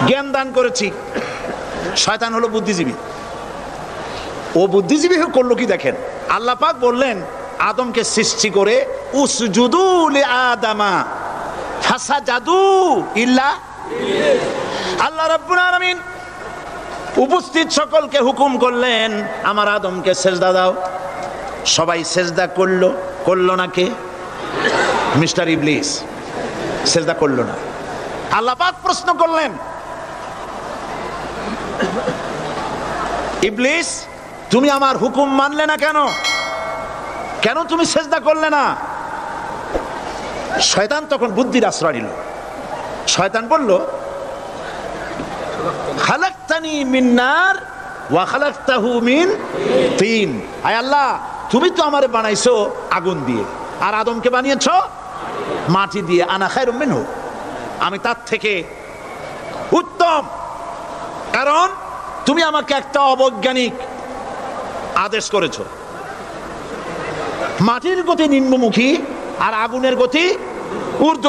জ্ঞান দান করেছি। শয়তান হলো বুদ্ধিজীবী। ও বুদ্ধিজীবী করলো কি দেখেন, আল্লাহ পাক বললেন আদমকে সৃষ্টি করে উসজুদু লিআদামা ফাসাজাদু ইল্লা, আল্লাহ রাব্বুল আলামিন উপস্থিত সকলকে হুকুম করলেন আমার আদমকে সেজদা দাও। সবাই সেজদা করলো। করলো না কে? মিস্টার ইবলিস সেজদা করলো না। আল্লাহ পাক প্রশ্ন করলেন, ইবলিস তুমি আমার হুকুম মানলে না কেন? কেন তুমি সেজদা করলে না? শয়তান তখন বুদ্ধির আশ্রয় নিল। শয়তান বলল, খালাকতানি মিন নার ওয়া খালাকতাহু মিন তিন। আয় আল্লাহ, তুমি তো আমারে বানাইছো আগুন দিয়ে, আর আদমকে বানিয়েছো মাটি দিয়ে। আনা খায়রুম মিনহু, আমি তার থেকে উত্তম। কারণ তুমি আমাকে একটা অবৈজ্ঞানিক আদেশ করেছো। মাটির গতি নিম্নমুখী আর আগুনের গতি ঊর্ধ্ব।